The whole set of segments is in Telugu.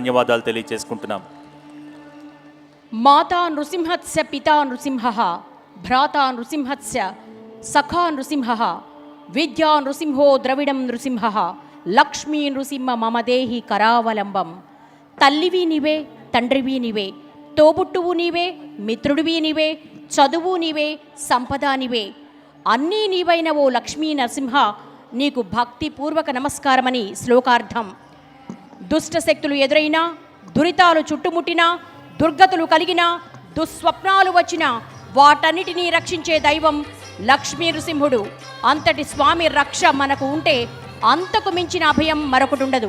ధన్యవాదాలు తెలియజేసుకుంటున్నాం. మాతా నృసింహస్య పితా నృసింహః భ్రాతా నృసింహస్య సఖా నృసింహః విద్యా నృసింహో ద్రవిడం నృసింహః లక్ష్మీ నృసింహ మమ దేహి కరావలంబం. తల్లివి నీవే, తండ్రివి నీవే, తోబుట్టువు నీవే, మిత్రుడివి నీవే, చదువు నీవే, సంపద నీవే, అన్నీ నీవైన ఓ లక్ష్మీ నరసింహ నీకు భక్తిపూర్వక నమస్కారమని శ్లోకార్థం. దుష్టశక్తులు ఎదురైనా, దురితాలు చుట్టుముట్టినా, దుర్గతులు కలిగినా, దుస్వప్నాలు వచ్చినా వాటన్నిటినీ రక్షించే దైవం లక్ష్మీ నృసింహుడు. అంతటి స్వామి రక్ష మనకు ఉంటే అంతకు మించిన అభయం మరొకటి ఉండదు.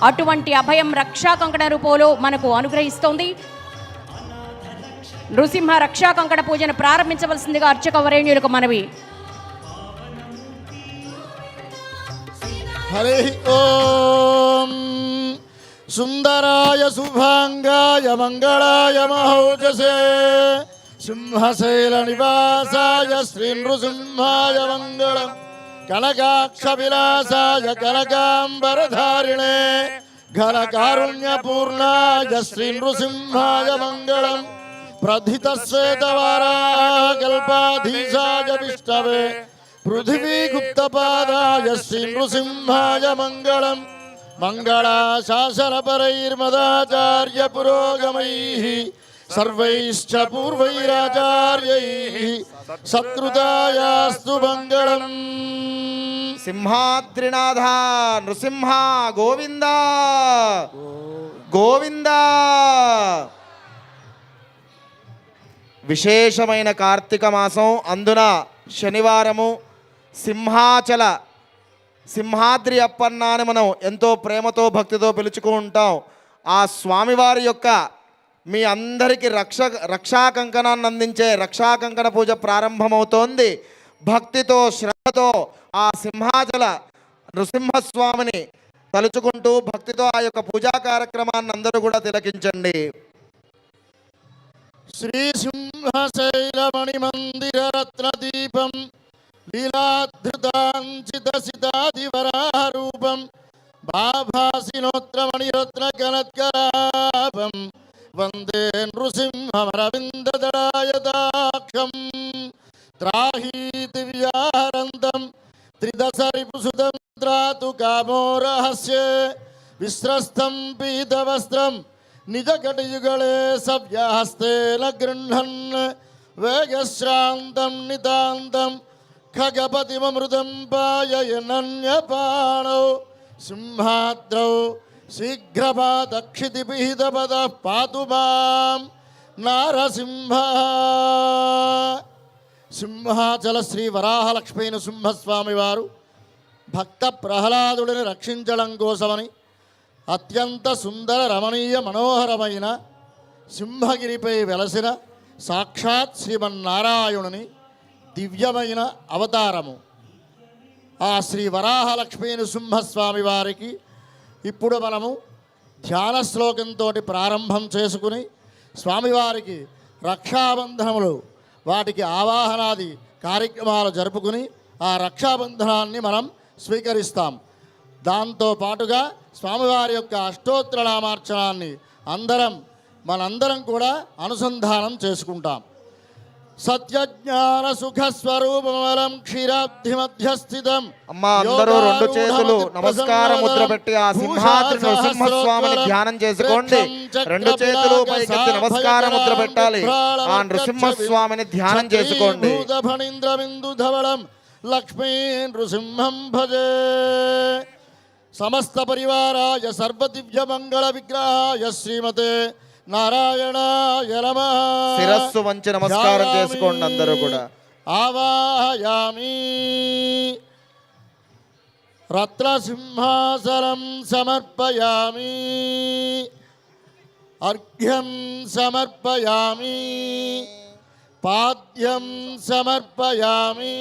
అటువంటి అభయం రక్షా కంకణ రూపంలో మనకు అనుగ్రహిస్తోంది. నృసింహ రక్షా కంకణ పూజను ప్రారంభించవలసిందిగా అర్చక వరేణ్యులకు మనవి. హరి ఓం సుందరాయ శుభాంగాయ మంగళాయ మహోజసే సింహశైల నివాసాయ శ్రీ నృసింహాయ మంగళం. కనకాక్ష విలాసాయ కనకాంబరధారిణే ఘనకారుణ్యపూర్ణాయ శ్రీ నృసింహాయ మంగళం. ప్రథితశ్వేతవరాకల్పాధీశాయ విష్ణవే పృథివీగుప్తపాదాయ శ్రీ నృసింహాయ మంగళం. మంగళాశాసనపరైర్మదాచార్య పురోగమైః సర్వైశ్చ పూర్వైరాచార్యైః సత్కృతాయాస్తు మంగళం. సింహాద్రినాథ నృసింహ గోవింద గోవింద. విశేషమైన కార్తీక మాసం, అందున శనివారము సింహాద్రి అప్పన్న అని మనం ఎంతో ప్రేమతో భక్తితో పిలుచుకుంటాం. ఆ స్వామివారి యొక్క మీ అందరికీ రక్షా కంకణాన్ని అందించే రక్షా కంకణ పూజ ప్రారంభమవుతోంది. భక్తితో శ్రద్ధతో ఆ నృసింహస్వామిని తలుచుకుంటూ భక్తితో ఆ యొక్క పూజా కార్యక్రమాన్ని అందరూ కూడా తిలకించండి. శ్రీ సింహశైలమణి మందిర రత్నదీపం లీలాధృతాంచిత సితాదివరారూపం భాభాసినోత్రమణిరత్న కనత్కరాపం వందే నృసింహమరవిందదళాయతాక్షం. త్రాహీతి విహారంతం త్రిదశరిపుసుతం త్రాతు కామో రహస్యే విశ్రస్తం పీతవస్త్రం నిజకటియుగళే సవ్యహస్తేన గృహన్ వేగశ్రాంతం నితాంతం ఖగపతిమమృతం పాయయనన్యపాణౌ సింహాద్రౌ శీఘ్రపాతక్షితిపిహితపద పాతు మాం నారసింహ. సింహాచల శ్రీ వరాహలక్ష్మీ నృసింహస్వామి వారు భక్త ప్రహ్లాదుడిని రక్షించడం కోసమని అత్యంత సుందర రమణీయ మనోహరమైన సింహగిరిపై వెలసిన సాక్షాత్ శ్రీమన్నారాయణుని దివ్యమైన అవతారము. ఆ శ్రీ వరాహలక్ష్మీ నృసింహస్వామి వారికి ఇప్పుడు మనము ధ్యాన శ్లోకంతో ప్రారంభం చేసుకుని స్వామివారికి రక్షాబంధనములు వాటికి ఆవాహనాది కార్యక్రమాలు జరుపుకుని ఆ రక్షాబంధనాన్ని మనం స్వీకరిస్తాం. దాంతో పాటుగా స్వామివారి యొక్క అష్టోత్తర నామార్చనాన్ని మనందరం కూడా అనుసంధానం చేసుకుంటాం. సత్యజ్ఞాన సుఖ స్వరూపమలం క్షీరాబ్ధి మధ్యస్థితం. అమ్మా అందరూ రెండు చేతులు నమస్కార ముద్ర పెట్టి ఆ సింహాద్రి నృసింహస్వామిని ధ్యానం చేసుకోండి. రెండు చేతులు పైకెత్తి నమస్కార ముద్ర పెట్టాలి. ఆ నృసింహస్వామిని ధ్యానం చేసుకోండి. ఫణీంద్రబిందుధవళం లక్ష్మీ నృసింహం భజే. సమస్త పరివారాయ సర్వదివ్య మంగళ విగ్రహాయ శ్రీమతే నారాయణాయ నమః. శిరస్సు వంచి నమస్కారం చేసుకోండి అందరూ కూడా. ఆవాహయామి. రత్నసింహాసనం సమర్పయామి. అర్ఘ్యం సమర్పయామి. పాద్యం సమర్పయామి.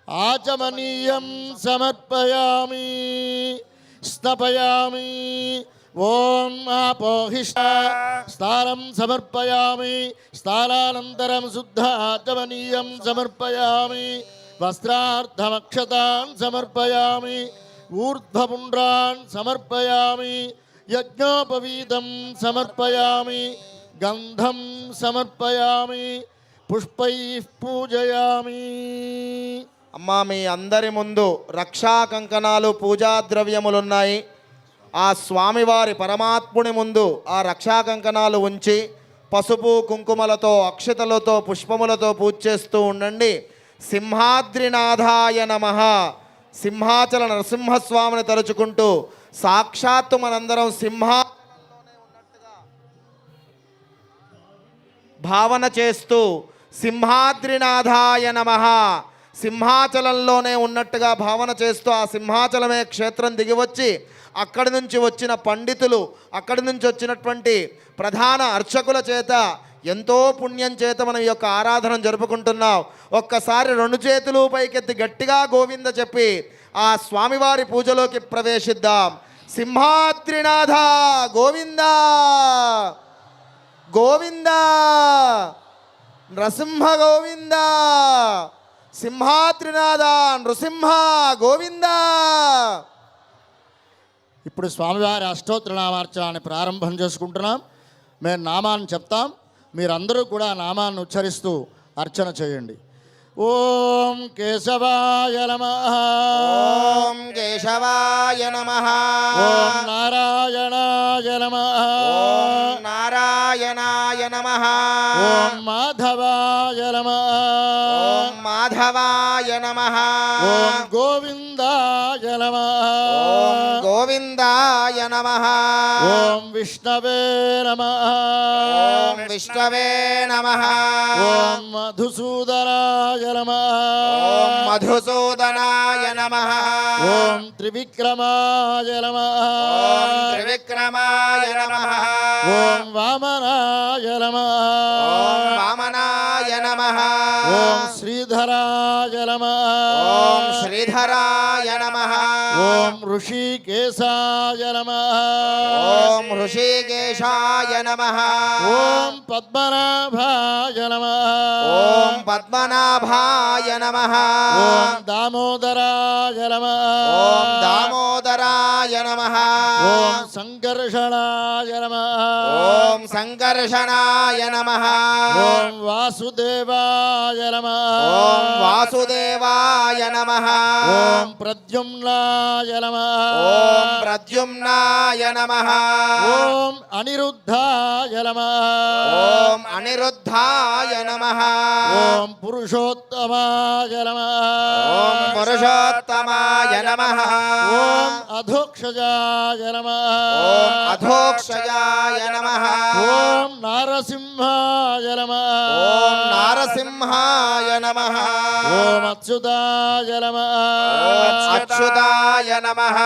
ఆచమనీయం సమర్పయామి. స్నపయామి. ఓం ఆపోహిష్ట స్థానం సమర్పయామి. స్థానానంతరం శుద్ధ ఆచమనీయం సమర్పయామి. వస్త్రార్థమక్షతాన్ సమర్పయామి. ఊర్ధ్వపుండ్రాన్ సమర్పయామి. యజ్ఞోపవీతం సమర్పయామి, గంధం సమర్పయామి, పుష్పై పూజయామి. అమ్మా మీ అందరి ముందు రక్షా కంకణాలు పూజా ద్రవ్యములున్నాయి. ఆ స్వామివారి పరమాత్ముని ముందు ఆ రక్షా కంకణాలు ఉంచి పసుపు కుంకుమలతో అక్షతలతో పుష్పములతో పూజ చేస్తూ ఉండండి. సింహాద్రినాథాయ నమః. సింహాచల నరసింహస్వామిని తలుచుకుంటూ సాక్షాత్తు మనందరం భావన చేస్తూ సింహాద్రినాథాయ నమః, సింహాచలంలోనే ఉన్నట్టుగా భావన చేస్తూ ఆ సింహాచలమే క్షేత్రం దిగివచ్చి అక్కడి నుంచి వచ్చిన పండితులు, అక్కడి నుంచి వచ్చినటువంటి ప్రధాన అర్చకుల చేత ఎంతో పుణ్యం చేత మనం ఈ యొక్క ఆరాధన జరుపుకుంటున్నాం. ఒక్కసారి రెండు చేతులు పైకెత్తి గట్టిగా గోవింద చెప్పి ఆ స్వామివారి పూజలోకి ప్రవేశిద్దాం. సింహాద్రినాథ గోవింద గోవింద, నరసింహ గోవింద, సింహాద్రినాథ నృసింహ గోవింద. ఇప్పుడు స్వామివారి అష్టోత్తర నామార్చనాన్ని ప్రారంభం చేసుకుంటున్నాం. మేము నామాన్ని చెప్తాం, మీరందరూ కూడా నామాన్ని ఉచ్చరిస్తూ అర్చన చేయండి. ఓం కేశవాయ నమః, ఓం కేశవాయ నమః, ఓం నారాయణాయ నమః, ఓం నారాయణాయ నమః, ఓం మాధవాయ నమః, ఓం మాధవాయ నమః, ఓం గోవిందాయ నమః, ఓం గోవిందాయ నమః, ఓం విష్ణవే నమః, ఓం విష్ణవే నమః, ఓం మధుసూదనాయ నమః, ఓం మధుసూదనాయ నమః, ఓం త్రివిక్రమాయ నమః, ఓం త్రివిక్రమాయ నమః, ఓం వామనాయ నమః, ఓం వామనాయ నమః, ఓం శ్రీధరాయ నమః, ఓం శ్రీధరాయ నమః, ఓం ఋషికేశాయ నమః, ఓం ఋషికేశాయ నమః, ఓం పద్మనాభాయ నమః, ఓం పద్మనాభాయ నమః, ఓం దామోదరాయ నమః, ఓం దామోదరాయ నమః, ఓం సంకర్షణాయ నమః, ఓం సంకర్షణాయ నమః, ఓం వాసుదేవాయ నమః, ఓం వాసుదేవాయ నమః, ఓం ప్రద్యుమ్నాయ నమః, ఓం ప్రద్యుమ్నాయ నమః, ఓం అనిరుద్ధాయ నమః, ఓం అనిరుద్ధాయ నమః, ఓం పురుషోత్తమాయ నమః, ఓం పురుషోత్తమాయ నమః, ఓం అధోక్షజాయ నమః, ఓం అధోక్షయాయ నమః, ఓం నారసింహాయ నమః, ఓం నారసింహాయ నమః, ఓం అచ్యుతాయ నమః, ఓం అచ్యుతాయ నమః,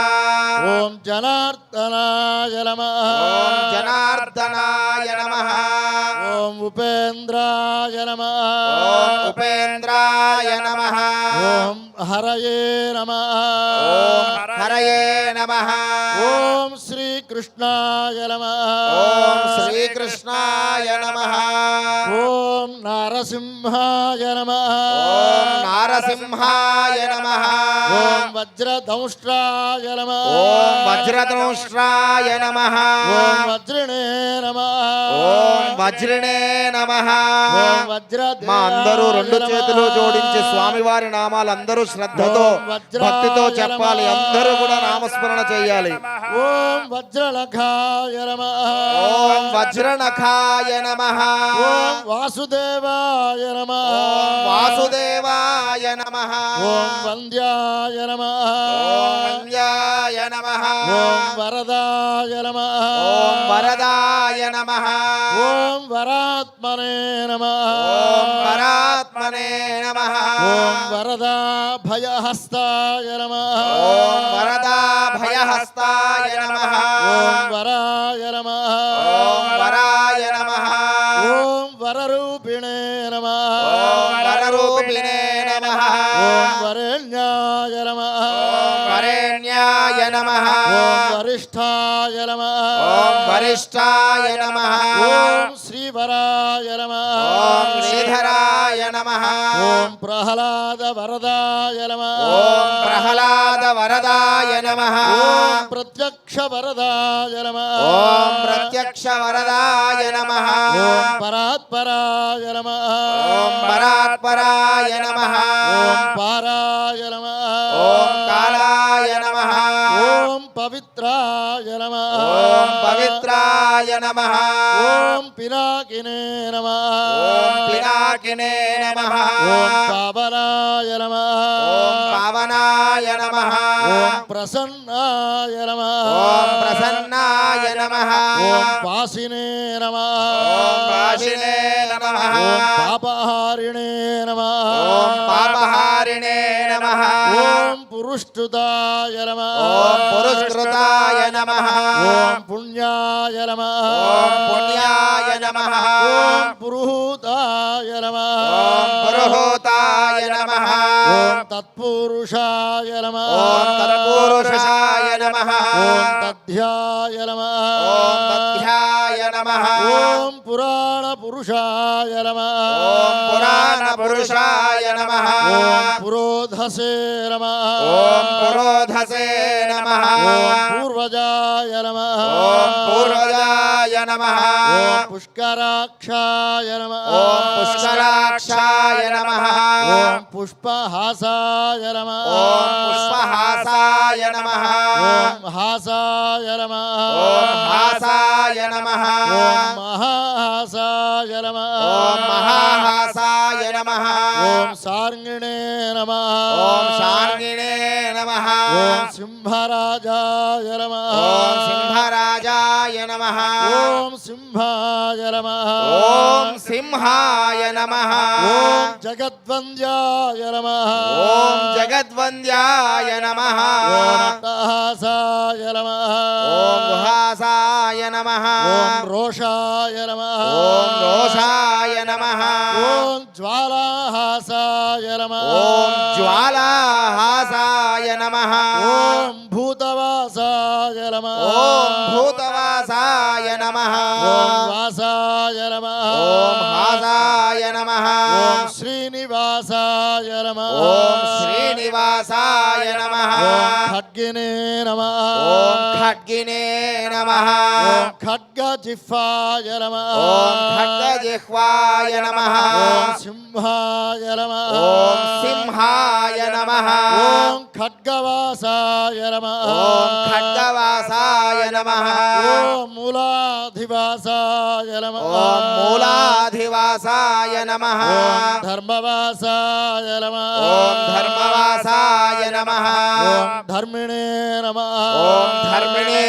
ఓం జనార్దనాయ నమః, ఓం జనార్దనాయ నమః, ఓం ఉపేంద్రాయ నమః, ఓం ఉపేంద్రాయ నమః, ఓం హరయే నమః, ఓం హరయే నమః, ఓం శ్రీకృష్ణాయ నమః, ఓం శ్రీకృష్ణాయ నమః, ఓం నారసింహాయ నమః, ఓం నారసింహాయ నమః, ఓం వజ్రదంష్ట్రాయ నమః, ఓం వజ్రదంష్ట్రాయ నమః, ఓం వజ్రిణే నమః, ఓం వజ్రిణే నమః. ఓం వజ్రదేవాయ మా అందరూ రెండు నమః, చేతులు జోడించి స్వామివారి నామాలు అందరూ శ్రద్ధతో భక్తితో చెప్పాలి. అందరూ కూడా నామస్మరణ చేయాలి. ఓం వజ్రలఖాయ నమః, ఓం వజ్రనఖాయ నమః, ఓం వాసుదేవాయ నమః, ఓం వాసుదేవాయ నమః, ఓం వంద్యాయ నమః, ఓం వంద్యాయ నమః, ఓం వరదాయ నమః, ఓం వరదాయ నమః, ఓం వరాత్మనే నమః, ఓం వరాత్మనే నమః, ఓం వరదా భయహస్తాయ నమః, ఓం వరదా భయహస్తాయ నమః, ఓం వరాయ నమః, ఓం వరాయ నమః, ఓం వరరూపిణే నమః, ఓం వరరూపిణే నమః, ఓం వరేణ్యాయ నమః, ఓం వరేణ్యాయ నమః, ఓం వరిష్ఠాయ నమః, ఓం వరిష్ఠాయ నమః, ఓం శ్రీవరాయ నమః, ఓం శ్రీధరాయ నమః, ఓం ప్రహ్లాద వరదాయ నమః, ఓం ప్రహ్లాద వరదాయ నమః ఓం ప్రత్యక్ష వరదాయ నమః ఓం ప్రత్యక్ష వరదాయ నమః ఓం పరాత్పరాయ నమః ఓం పరాత్పరాయ నమః ఓం పారాయ నమః ఓం కాలాయ నమః ఓం పవిత్రాయ నమః ఓం పవిత్రాయ నమః ఓం పినాకినే నమః ఓం పినాకినే నమః ఓం పావనాయ నమః ఓం పావనాయ నమః ఓం ప్రసన్నాయ నమః ఓం ప్రసన్నాయ నమః ఓం పాసినే నమః ఓం వాసినే నమః ఓం పాపహారిణే నమః ఓం పాపహారిణే నమః ఓం పురుష్టుతాయ నమః ఓం పురుష్కృతాయ నమః ఓం పుణ్యాయ నమః ఓం పుణ్యాయ నమః ఓం పురుహూతాయ నమః ఓం పురుహూతాయ నమః ఓం తత్పురుషాయ నమః ఓం తత్పురుషాయ నమః ఓం తధ్యాయ నమః ఓం పథ్యాయ నమః ఓం పురాణ పురుషాయ నమః ఓం పురాణ పురుషాయ నమః ఓం పురోధసే నమః ఓం పురోధసే నమః ఓం పూర్వజాయ నమః ఓం పూర్వజాయ నమః ఓం పుష్కరాక్షాయ నమః ఓం పుష్కరాక్షాయ నమః ఓం పుష్పహాసాయ నమః ఓం పుష్పహాసాయ నమః ఓం హాసాయ నమః ఓం హాసాయ నమః ఓం మహాహాసాయ నమః ఓం మహాహాసాయ నమః ఓం సార్ంగిణే నమః ఓం శార్ంగిణే నమః ఓం సింహరాజాయ నమః ఓం సింహరాజాయ నమః ఓం సింహాయ నమః ఓం సింహాయ నమః ఓం జగద్వంద్యాయ నమః ఓం జగద్వంద్యాయ నమః ఓం అట్టహాసాయ నమః ఓం గుహాసాయ నమః ఓం రోషాయ నమః ఓం రోషాయ నమః ఓం జ్వాలాహాసాయ నమః ఓం జ్వాలాహాసాయ నమః ఓం భూతవాసాయ నమః ఓం భూతవాసాయ నమః ఓం వాసాయ నమః ఓం హాసాయ నమః ఓం శ్రీనివాసాయ నమః ఓం శ్రీనివాసాయ నమః ఓం ఖడ్గినే నమః ఓం ఖడ్గినే నమః ఓం ఖడ్గజిహ్వాయ నమః ఓం ఖడ్గజిహ్వాయ నమః ఓం సింహాయ నమః ఓం సింహాయ నమః ఓం ఖడ్గవాసాయ నమః ఓం ఖడ్గవాసాయ నమః ఓం మూలాధివాసాయ నమః ఓం మూలాధివాసాయ నమః ఓం ధర్మవాసాయ నమః ఓం ధర్మవాసాయ నమః ఓం ధర్మిణే నమః ఓం ధర్మిణే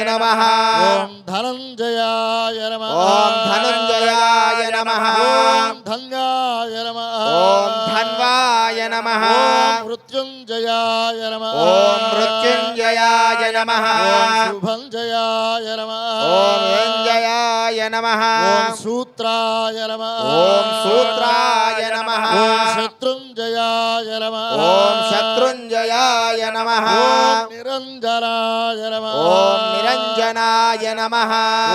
నమః ఓం ధనంజయాయ నమః ఓం ధనంజయాయ నమః ఓం ధన్యాయ నమః ఓం ధన్వాయ నమః ఓం మృత్యుంజయాయ నమః ఓం మృత్యుంజయాయ నమః ఓం శుభంజయాయ నమః ఓం యంజయాయ నమః ఓం సూత్రాయ నమః ఓం సూత్రాయ నమః ఓం శత్రుంజయాయ నమః ఓం శత్రుంజయాయ నమః ఓం నిరంజనాయ నమః ఓం నిరంజనాయ నమః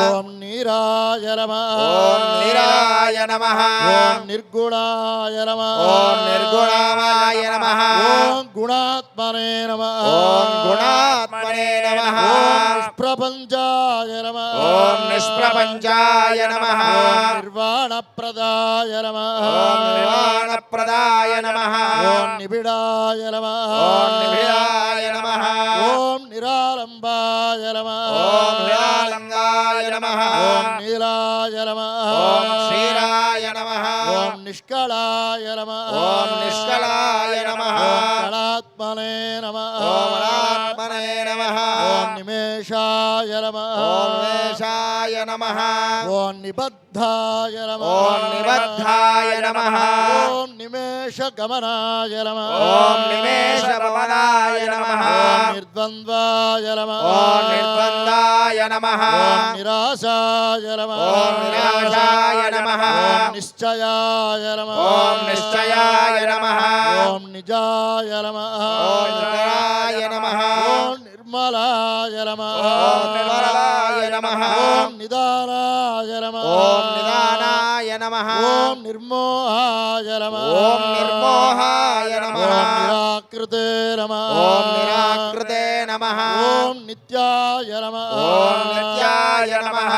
ఓం నీరాయ నమః ఓం నిరాయ నమః ఓం నిర్గుణాయ నమః ఓం నిర్గుణాయ నమః ఓం గుణాత్మనే నమః ఓం గుణాత్మనే నమః ఓం నిష్ప్రపంచాయ నమః ఓం నిష్ప్రపంచాయ నమః ఓం నిర్వాణప్రదాయ నమః ఓం నిర్వాణప్రదాయ నమః ఓం నిబిడాయ నమః ఓం నిభిడాయ నమః ఓం నిరాలంబాయ నమః ఓం నిరాలంగాయ నమః ఓం నీలాయ నమః ఓం క్షీరాయ నమః ఓం నిష్కళాయ నమః ఓం నిష్కళాయ నమః ఓం కళాత్మనే నమః ఓం ఆత్మనే నమః ఓం నిమేషాయ నమః ఓం వేషాయ నమః ఓం నిబద్ధాయ నమః ఓం నిబద్ధాయ నమః ఓం నిమేష గమనాయ నమః ఓం నిమేష భవనాయ నమః ఓం నిర్ద్వంద్వాయ నమః ఓం నిర్ద్వందాయ నమః ఓం నిరాశాయ నమః ఓం నిరాశాయ నమః ఓం నిశ్చయాయ నమః ఓం నిశ్చయాయ నమః ఓం నిజాయ నమః ఓం నిరాయ నమః ఓం నిర్మలాయ నిర్మలాయ నమః ఓం నిర్మలాయ నమః ఓం నిదానాయ నమః ఓం నిదానాయ నమః ఓం నిర్మోహాయ నమః ఓం నిర్మోహాయ నమః ఓం నిరాకృతే నమః ఓం నిరాకృతే నమః ఓం నిత్యాయ నమః ఓం నిత్యాయ నమః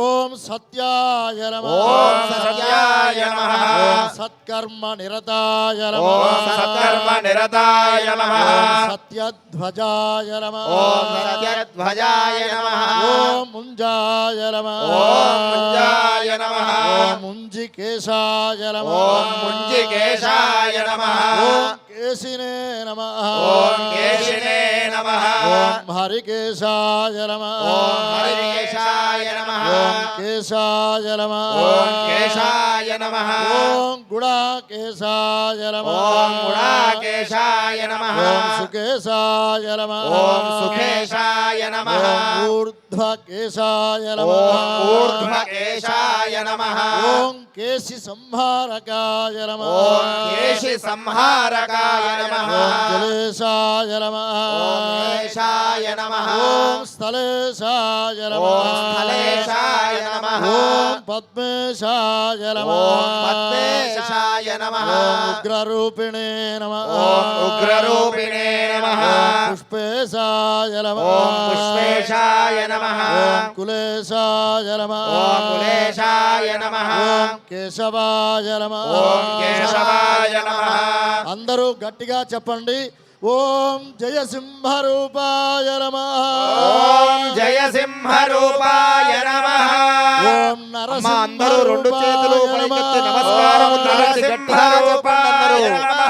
ఓం సత్యాయ నమః ఓం సత్యాయ నమః ఓం సత్కర్మ నిరతాయ నమః ఓం సత్కర్మ నిరతాయ నమః ఓం సత్యధ్వజాయ నమః ఓం సత్యధ్వజాయ నమః ఓం ముంజాయ నమః ఓం ముంజాయ నమః ఓం ముంజికేశాయ నమః ఓం ముంజికేశాయ నమః ఓం కేశినే నమః ఓం కేశినే నమః ఓం హరికేశాయ నమః ఓం హరికేశాయ నమః ఓం కేశాయ నమః ఓం కేశాయ నమః ఓం గుడాకేశాయ నమః ఓం గుడాకేశాయ నమః ఓం సుకేశాయ నమః ఓం సుఖేశాయ నమః ఓం ఊర్ధ్వకేశాయ నమః ఓం ఊర్ధ్వకేశాయ నమః ఓం కేశి సంహారకాయ నమః ఓం కేశి సంహారకాయ నమః ఓం జలేశాయ నమః ఓం కేశాయ నమః ఓం స్థలేశాయ నమః ఓం స్థలేశాయ నమః ఓం పద్మేశాయ నమః ఓం పద్మేశాయ నమః ఓం ఉగ్రరూపిణే నమః ఓం ఉగ్రరూపిణే నమః ఓం పుష్పేశాయ నమః ఓం పుష్పేశాయ నమః ఓం కులేశాయ నమః ఓం కులేశాయ నమః ఓం కేశవాయ నమః ఓం కేశవాయ నమః అందరూ గట్టిగా చెప్పండి. ఓం జయసింహరూపాయ నమః ఓం జయసింహరూపాయ నమః ఓం అమ్మా, అందరూ రెండు చేతులు పైకెత్తి నమస్కారముద్ర చేసి గట్టిగా చెప్పండి అందరూ.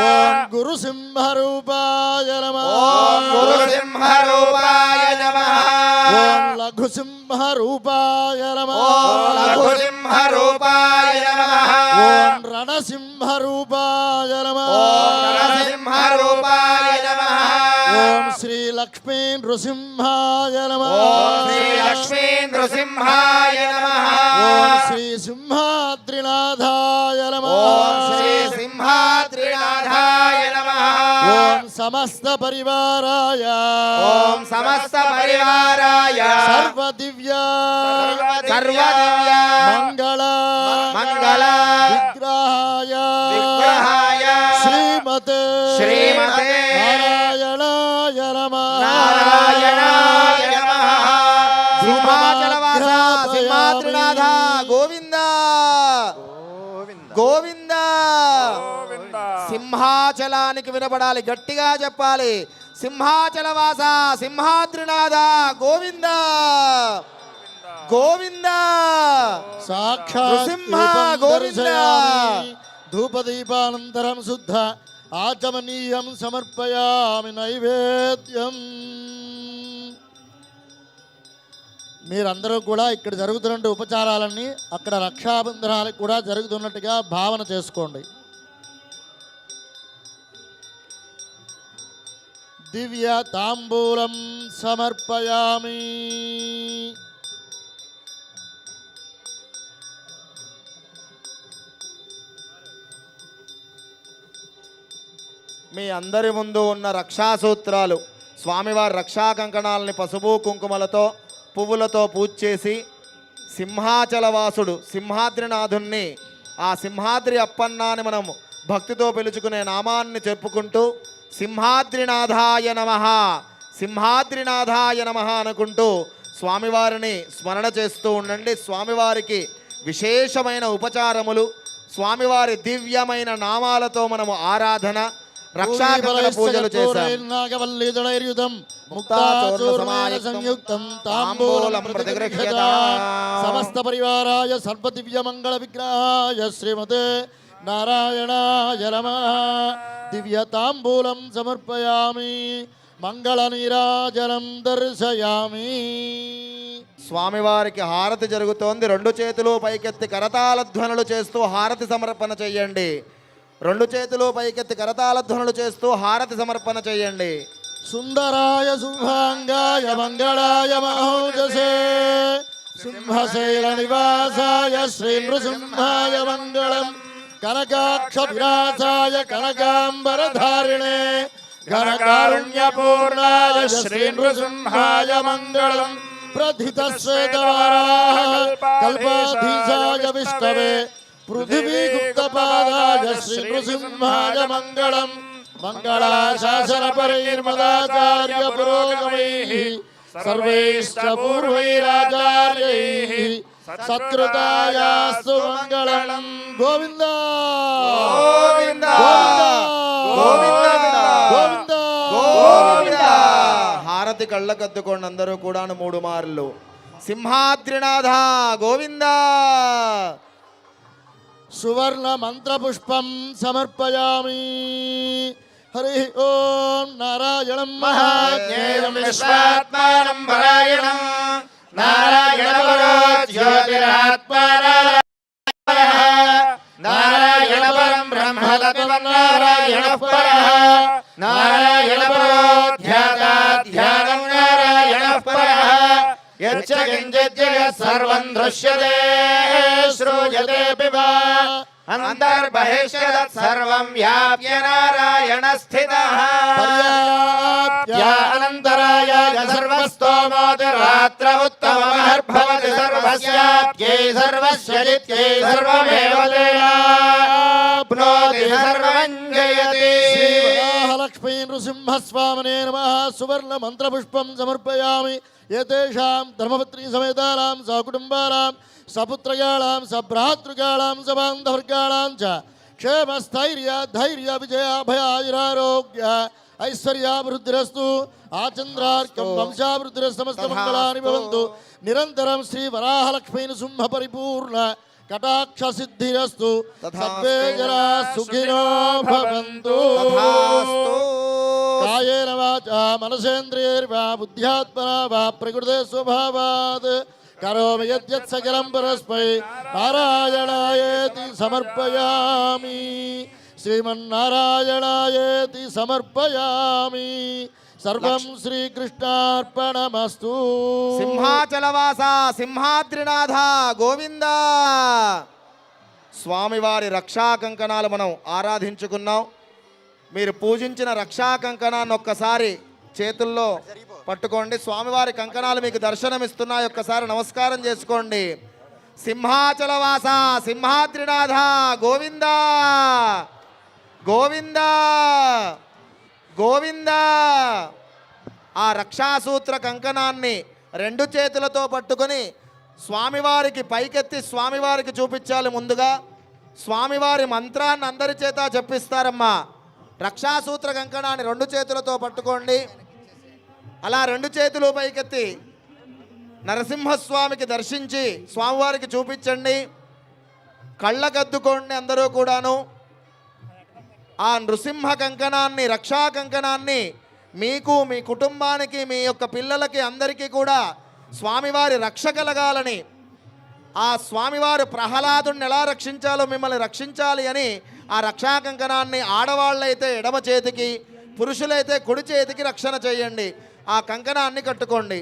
ఓం గురుసింహరూపాయ నమః ఓం గురుసింహరూపాయ నమః ఓం లఘుసింహరూపాయ నమః ఓం లఘుసింహరూపాయ నమః ఓం రణసింహరూపాయ నమః ఓం నరసింహరూపాయ నమః ఓం శ్రీలక్ష్మీ నృసింహాయ నమః ఓం శ్రీ లక్ష్మీ నృసింహాయ నమః ఓం శ్రీ సింహాద్రినాథాయ నమః ఓం శ్రీ సింహాద్రినాథాయ నమః ఓం సమస్త పరివారాయ ఓం సమస్త పరివారాయ సర్వదివ్య సర్వదివ్య మంగళ మంగళ విగ్రహాయ విగ్రహాయ శ్రీమతే శ్రీమతే నారాయణాయ నమః నారాయణాయ నమః సింహాచలవాస సింహాద్రినాథ గోవింద గోవింద సింహాచలానికి వినపడాలి, గట్టిగా చెప్పాలి. సింహాచలవాస సింహాద్రినాథ గోవింద గోవింద సాక్షాత్ నృసింహ రూపం గోవింద. దర్శయామి. ధూపదీపానంతరం శుద్ధ ఆచమనీయం సమర్పయామి నైవేద్యం. మీరందరూ కూడా ఇక్కడ జరుగుతున్న ఉపచారాలన్నీ అక్కడ రక్షాబంధనాలకు కూడా జరుగుతున్నట్టుగా భావన చేసుకోండి. దివ్య తాంబూలం సమర్పయామి. మీ అందరి ముందు ఉన్న రక్షాసూత్రాలు, స్వామివారి రక్షా కంకణాలని పసుపు కుంకుమలతో పువ్వులతో పూజ చేసి సింహాచలవాసుడు సింహాద్రినాథుణ్ణి, ఆ సింహాద్రి అప్పన్నాని మనం భక్తితో పిలుచుకునే నామాన్ని చెప్పుకుంటూ సింహాద్రినాథాయ నమః సింహాద్రినాథాయ నమః అనుకుంటూ స్వామివారిని స్మరణ చేస్తూ ఉండండి. స్వామివారికి విశేషమైన ఉపచారములు, స్వామివారి దివ్యమైన నామాలతో మనము ఆరాధన రక్షాకంకణ పూజలు చేశాం. సంయుక్తం తాంబూలం సమస్త పరివారాయ సర్వదివ్య మంగళ విగ్రహాయ శ్రీమతే నారాయణాయ నమః. దివ్య తాంబూలం సమర్పయామి. మంగళ నీరాజనం దర్శయామి. స్వామివారికి హారతి జరుగుతోంది. రెండు చేతులు పైకెత్తి కరతాళ ధ్వనులు చేస్తూ హారతి సమర్పణ చెయ్యండి. రెండు చేతులు పైకెత్తి కరతాళ ధ్వనులు చేస్తూ హారతి సమర్పణ చెయ్యండి. సుందరాయ శుభాంగాయ మంగళాయ మహోజసే సింహశైల నివాసాయ శ్రీ నృసింహాయ మంగళం. కనకాక్ష విలాసాయ కనకాంబరధారిణే ఘనకారుణ్యపూర్ణాయ శ్రీ నృసింహాయ మంగళం. ప్రథితశ్వేతవారాహ కల్పాధీశాయ విష్ణవే పృథివీగుప్తపాదాయ శ్రీ నృసింహాయ మంగళం. మంగళాశాసనపరైర్మదాచార్య పురోగమైః సర్వైశ్చపూర్వైరాచార్యైః సత్కృతాయాస్తు మంగళం. గోవింద గోవింద గోవింద గోవింద గోవింద. హారతి కళ్ళకద్దుకోండి అందరూ కూడాను 3 మార్లు. సింహాద్రినాథ గోవింద. సువర్ణ మంత్రపుష్పం సమర్పయామి. హరి ఓం నారాయణం మహాజ్ఞేయం విశ్వాత్మానం పరాయణం నారాయణపరో జ్యోతిరాత్మారాయణః నారాయణపరం బ్రహ్మ తత్వన్నారాయణః పరః నారాయణపరో ధ్యానం నారాయణః పరః యచ్చ కించిత్ జగత్ సర్వం దృశ్యతే శ్రూయతే వా అంతర్బహిష్యత్ సర్వం వ్యాప్య నారాయణ స్థితః అనంతరాయ సర్వస్తోమోతిరాత్ర ఉత్తమమహర్భవతి సర్వస్యాప్యై సర్వస్య జిత్యై సర్వమేవ తేనాప్నోతి సర్వం జయతి. లక్ష్మీ నృసింహస్వామినే నమః. సువర్ణ మంత్రపుష్పం సమర్పయామి. ఏతేషాం ధర్మపత్ని సమేతానాం సకుటుంబానాం సపుత్రయాళాం సభ్రాతృకాళాం సబాంధవర్గాళాం చ క్షేమస్థైర్య ధైర్య విజయాభయాయురారోగ్య ఐశ్వర్యాభివృద్ధిరస్తు. ఆచంద్రార్కం వంశాభివృద్ధిరస్తమస్తమంగళాని భవంతు. నిరంతరం శ్రీ వరాహలక్ష్మీ నృసింహ పరిపూర్ణ కటాక్ష సిద్ధిరస్తు. సర్వే జనా సుఖినో భవంతు. కాయేన వాచా మనసేంద్రియైర్వా బుద్ధ్యాత్మనా వా ప్రకృతే స్వభావాత్ కరోమి యద్యత్ సకలం పరస్మై నారాయణాయేతి సమర్పయామి. శ్రీమన్నారాయణాయేతి సమర్పయామి. సర్వం శ్రీకృష్ణార్పణమస్తు. సింహాచలవాస సింహాద్రినాథ గోవింద. స్వామివారి రక్షా కంకణాలు మనం ఆరాధించుకున్నాం. మీరు పూజించిన రక్షా కంకణాన్ని ఒక్కసారి చేతుల్లో పట్టుకోండి. స్వామివారి కంకణాలు మీకు దర్శనమిస్తున్నాయి. ఒక్కసారి నమస్కారం చేసుకోండి. సింహాచలవాస సింహాద్రినాథ గోవింద గోవింద గోవింద. ఆ రక్షాసూత్ర కంకణాన్ని 2 చేతులతో పట్టుకొని స్వామివారికి పైకెత్తి స్వామివారికి చూపించాలి. ముందుగా స్వామివారి మంత్రాన్ని అందరి చేత చెప్పిస్తారమ్మా. రక్షాసూత్ర కంకణాన్ని 2 చేతులతో పట్టుకోండి. అలా 2 చేతులు పైకెత్తి నరసింహస్వామికి దర్శించి స్వామివారికి చూపించండి. కళ్ళకద్దుకోండి అందరూ కూడాను. ఆ నృసింహ కంకణాన్ని రక్షా కంకణాన్ని మీకు మీ కుటుంబానికి మీ యొక్క పిల్లలకి అందరికీ కూడా స్వామివారి రక్ష కలగాలని, ఆ స్వామివారు ప్రహ్లాదుని ఎలా రక్షించాలో మిమ్మల్ని రక్షించాలి అని ఆ రక్షా కంకణాన్ని ఆడవాళ్ళైతే ఎడమ చేతికి పురుషులైతే కుడి చేతికి రక్షణ చేయండి. ఆ కంకణాన్ని కట్టుకోండి.